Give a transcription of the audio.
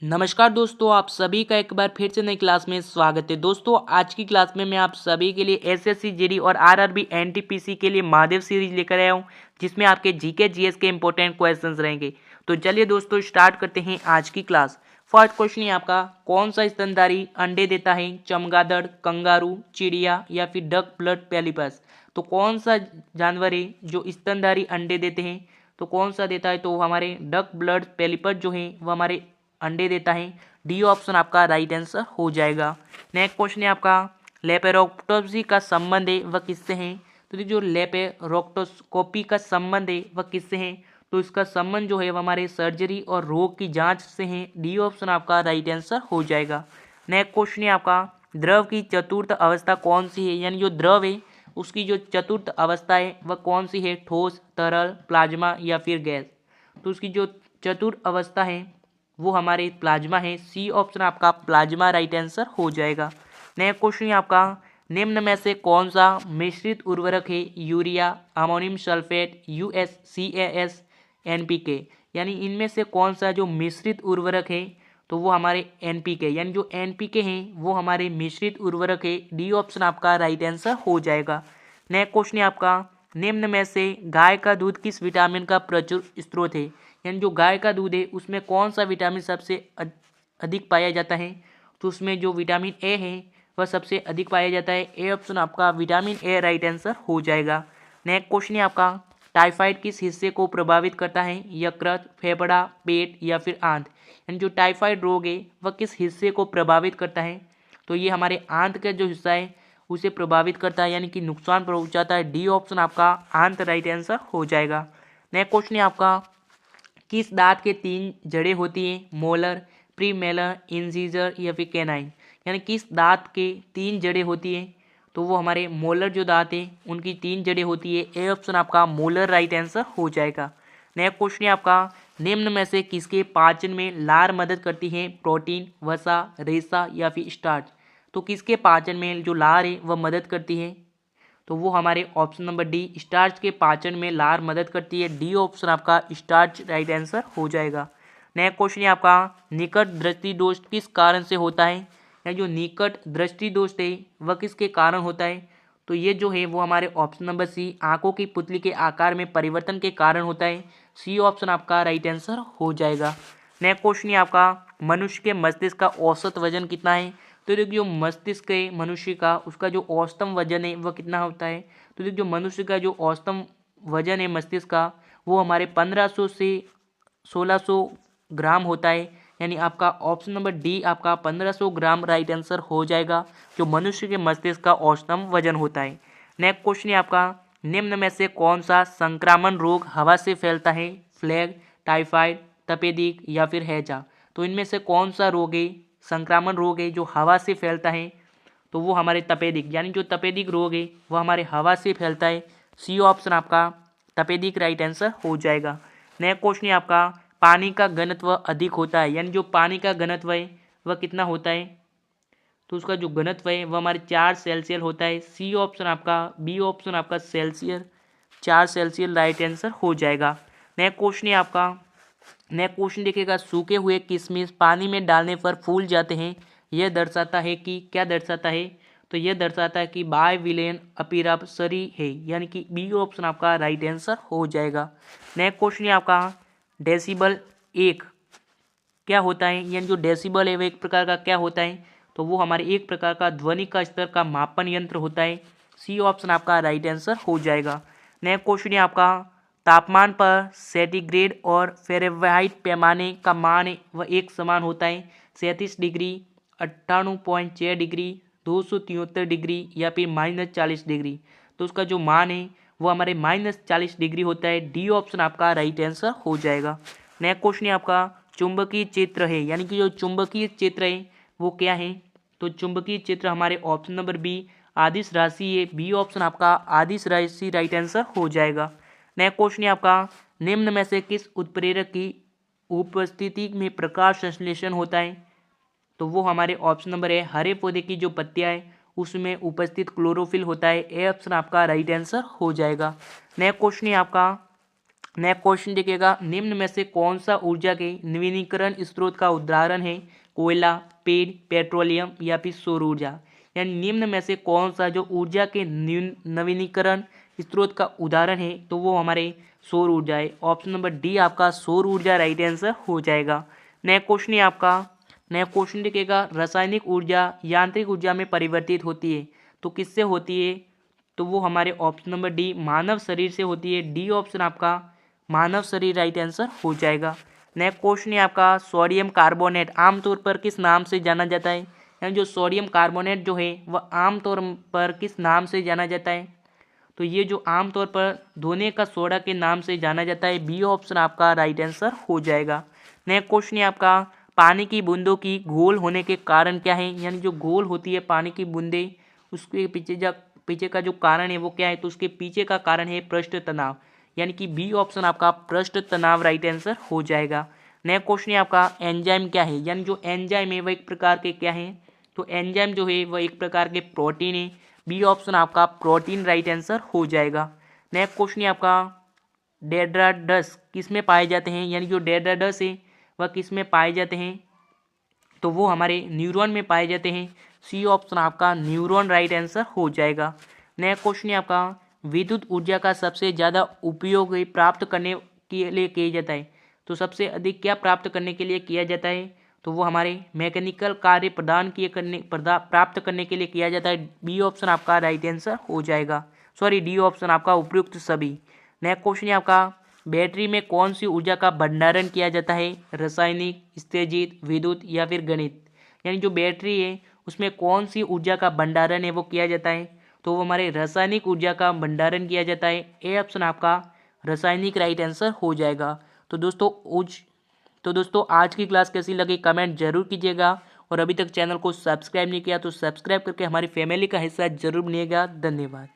नमस्कार दोस्तों, आप सभी का एक बार फिर से नई क्लास में स्वागत है। दोस्तों, आज की क्लास में मैं आप सभी के लिए एसएससी जीडी और आरआरबी एनटीपीसी के लिए महादेव सीरीज लेकर आया हूं, जिसमें आपके जीके जीएस के इंपॉर्टेंट क्वेश्चंस रहेंगे। तो चलिए दोस्तों, स्टार्ट करते हैं आज की क्लास। फर्स्ट क्वेश्चन है आपका, कौन सा स्तनधारी अंडे देता है? चमगादड़, कंगारू, चिड़िया या फिर डक ब्लड पेलिपस। तो कौन सा जानवर है जो स्तनधारी अंडे देते हैं? तो कौन सा देता है? तो हमारे डक ब्लड पेलिपस जो है वो हमारे अंडे देता है। डी ऑप्शन आपका राइट आंसर हो जाएगा। नेक्स्ट क्वेश्चन है आपका, लेपेरोप्टोप्सी का संबंध है वह किससे है? तो जो लेपेरोप्टोस्कोपी का संबंध है वह किससे है? तो इसका संबंध जो है वह हमारे सर्जरी और रोग की जांच से है। डी ऑप्शन आपका राइट आंसर हो जाएगा। नेक्स्ट क्वेश्चन है आपका, द्रव की चतुर्थ अवस्था कौन सी है? यानी जो द्रव है उसकी जो चतुर्थ अवस्था है वह कौन सी है? ठोस, तरल, प्लाज्मा या फिर गैस। तो उसकी जो चतुर्थ अवस्था है वो हमारे प्लाज्मा है। सी ऑप्शन आपका प्लाज्मा राइट आंसर हो जाएगा। नेक्स्ट क्वेश्चन आपका, निम्न में से कौन सा मिश्रित उर्वरक है? Urea, ammonium sulphate, US, NPK. यानी इनमें से कौन सा जो मिश्रित उर्वरक है? तो वो हमारे एनपीके, यानी जो एनपीके हैं वो हमारे मिश्रित उर्वरक है। डी ऑप्शन आपका राइट आंसर हो जाएगा। नेक्स्ट क्वेश्चन है आपका, निम्न में से गाय का दूध किस विटामिन का प्रचुर स्रोत है? यानी जो गाय का दूध है उसमें कौन सा विटामिन सबसे अधिक पाया जाता है? तो उसमें जो विटामिन ए है वह सबसे अधिक पाया जाता है। ए ऑप्शन आपका विटामिन ए राइट आंसर हो जाएगा। नेक्स्ट क्वेश्चन है आपका, टाइफाइड किस हिस्से को प्रभावित करता है? यकृत, फेफड़ा, पेट या फिर आंत। यानी जो टाइफाइड रोग है वह किस हिस्से को प्रभावित करता है? तो ये हमारे आंत का जो हिस्सा है उसे प्रभावित करता है, यानी कि नुकसान पहुंचाता है। डी ऑप्शन आपका आंत राइट आंसर हो जाएगा। नेक्स्ट क्वेश्चन है आपका, किस दांत के तीन जड़ें होती हैं? मोलर, प्रीमेलर, इंसीजर या फिर कैनाइन। यानी किस दांत के तीन जड़ें होती हैं? तो वो हमारे मोलर जो दांत हैं उनकी तीन जड़ें होती है। ए ऑप्शन आपका मोलर राइट आंसर हो जाएगा। नेक्स्ट क्वेश्चन है आपका, निम्न में से किसके पाचन में लार मदद करती है? प्रोटीन, वसा, रेशा या फिर स्टार्च। तो किसके पाचन में जो लार है वह मदद करती है? तो वो हमारे ऑप्शन नंबर डी, स्टार्च के पाचन में लार मदद करती है। डी ऑप्शन आपका स्टार्च राइट आंसर हो जाएगा। नेक्स्ट क्वेश्चन है आपका, निकट दृष्टि दोष किस कारण से होता है? या जो निकट दृष्टि दोष है वह किसके कारण होता है? तो ये जो है वो हमारे ऑप्शन नंबर सी, आंखों की पुतली के आकार में परिवर्तन के कारण होता है। सी ऑप्शन आपका राइट आंसर हो जाएगा। नेक्स्ट क्वेश्चन है आपका, मनुष्य के मस्तिष्क का औसत वजन कितना है? तो देखिए, जो मस्तिष्क है मनुष्य का उसका जो औसतम वजन है वह कितना होता है? तो देखिए, जो मनुष्य का जो औसतम वजन है मस्तिष्क का वो हमारे 1500 से 1600 ग्राम होता है। यानी आपका ऑप्शन नंबर डी आपका 1500 ग्राम राइट आंसर हो जाएगा, जो मनुष्य के मस्तिष्क का औसतम वजन होता है। नेक्स्ट क्वेश्चन है आपका, निम्न में से कौन सा संक्रामक रोग हवा से फैलता है? फ्लैग, टाइफाइड, तपेदिक या फिर हैजा। तो इनमें से कौन सा रोग है, संक्रामक रोग है जो हवा से फैलता है? तो वो हमारे तपेदिक, यानी जो तपेदिक रोग है वो हमारे हवा से फैलता है। सी ऑप्शन आपका तपेदिक राइट आंसर हो जाएगा। नेक्स्ट क्वेश्चन है आपका, पानी का घनत्व अधिक होता है, यानी जो पानी का घनत्व है वह कितना होता है? तो उसका जो घनत्व है वह हमारे 4 सेल्सियस होता है। सी ऑप्शन आपका, बी ऑप्शन आपका सेल्सियस, 4 सेल्सियस राइट आंसर हो जाएगा। नेक्स्ट क्वेश्चन है आपका, नेक्स्ट क्वेश्चन देखिएगा, सूखे हुए किशमिश पानी में डालने पर फूल जाते हैं, यह दर्शाता है कि क्या दर्शाता है? तो यह दर्शाता है कि बायविलेन अपीरापसरी है, यानी कि बी ऑप्शन आपका राइट आंसर हो जाएगा। नेक्स्ट क्वेश्चन है आपका, डेसिबल एक क्या होता है? यानी जो डेसिबल है वो एक प्रकार का क्या होता है? तो वो हमारे एक प्रकार का ध्वनि का स्तर का मापन यंत्र होता है। सी ऑप्शन आपका राइट आंसर हो जाएगा। नेक्स्ट क्वेश्चन है आपका, तापमान पर सेंटीग्रेड और फ़ारेनहाइट पैमाने का मान है वह एक समान होता है। 37 डिग्री, 98.6 डिग्री, 273 डिग्री या फिर -40 डिग्री। तो उसका जो मान है वो हमारे -40 डिग्री होता है। डी ऑप्शन आपका राइट आंसर हो जाएगा। नेक्स्ट क्वेश्चन है आपका, चुंबकीय क्षेत्र है, यानी कि जो चुंबकीय क्षेत्र है वो क्या है? तो चुंबकीय क्षेत्र हमारे ऑप्शन नंबर बी आदिश राशि है। बी ऑप्शन आपका आदिश राशि राइट आंसर हो जाएगा। नेक्स्ट क्वेश्चन है आपका, निम्न में से किस उत्प्रेरक की उपस्थिति में प्रकाश संश्लेषण होता है? तो वो हमारे ऑप्शन नंबर है, हरे पौधे की जो पत्तियां है उसमें उपस्थित क्लोरोफिल होता है। ए ऑप्शन आपका राइट आंसर हो जाएगा। नेक्स्ट क्वेश्चन है आपका, नेक्स्ट क्वेश्चन देखिएगा, निम्न में से कौन सा ऊर्जा के नवीनीकरण स्रोत का उदाहरण है? कोयला, पेड़, पेट्रोलियम या फिर सौर ऊर्जा। यानी निम्न में से कौन सा जो ऊर्जा के नवीनीकरण स्रोत का उदाहरण है तो वो हमारे सौर ऊर्जा है। ऑप्शन नंबर डी आपका सौर ऊर्जा राइट आंसर हो जाएगा। नेक्स्ट क्वेश्चन है आपका, नेक्स्ट क्वेश्चन देखिएगा, रासायनिक ऊर्जा यांत्रिक ऊर्जा में परिवर्तित होती है तो किससे होती है? तो वो हमारे ऑप्शन नंबर डी मानव शरीर से होती है। डी ऑप्शन आपका मानव शरीर राइट आंसर हो जाएगा। नेक्स्ट क्वेश्चन है आपका, सोडियम कार्बोनेट आमतौर पर किस नाम से जाना जाता है? यानी जो सोडियम कार्बोनेट जो है वह आमतौर पर किस नाम से जाना जाता है? तो ये जो आमतौर पर धोने का सोडा के नाम से जाना जाता है। बी ऑप्शन आपका राइट आंसर हो जाएगा। नेक्स्ट क्वेश्चन है आपका, पानी की बूंदों की गोल होने के कारण क्या है? यानी जो गोल होती है पानी की बूंदें उसके पीछे का जो कारण है वो क्या है? तो उसके पीछे का कारण है पृष्ठ तनाव। यानी कि बी ऑप्शन आपका पृष्ठ तनाव राइट आंसर हो जाएगा। नेक्स्ट क्वेश्चन है आपका, एंजाइम क्या है? यानी जो एंजाइम है वह एक प्रकार के क्या है? तो एंजाइम जो है वह एक प्रकार के प्रोटीन है। बी ऑप्शन आपका प्रोटीन राइट आंसर हो जाएगा। नेक्स्ट क्वेश्चन है आपका, डेड्राडस किस में पाए जाते हैं? यानी जो डेड्राडस है वह किस में पाए जाते हैं? तो वो हमारे न्यूरॉन में पाए जाते हैं। सी ऑप्शन आपका न्यूरॉन राइट आंसर हो जाएगा। नेक्स्ट क्वेश्चन है आपका, विद्युत ऊर्जा का सबसे ज़्यादा उपयोग प्राप्त करने के लिए किया जाता है तो सबसे अधिक क्या प्राप्त करने के लिए किया जाता है? तो वो हमारे मैकेनिकल कार्य प्राप्त करने के लिए किया जाता है। बी ऑप्शन आपका राइट आंसर हो जाएगा। सॉरी, डी ऑप्शन आपका उपयुक्त सभी। नेक्स्ट क्वेश्चन है आपका, बैटरी में कौन सी ऊर्जा का भंडारण किया जाता है? रासायनिक, स्थितिज, विद्युत या फिर गणित। यानी जो बैटरी है उसमें कौन सी ऊर्जा का भंडारण है वो किया जाता है? तो वो हमारे रासायनिक ऊर्जा का भंडारण किया जाता है। ए ऑप्शन आपका रासायनिक राइट आंसर हो जाएगा। तो दोस्तों आज की क्लास कैसी लगी कमेंट जरूर कीजिएगा, और अभी तक चैनल को सब्सक्राइब नहीं किया तो सब्सक्राइब करके हमारी फैमिली का हिस्सा जरूर बनिएगा। धन्यवाद।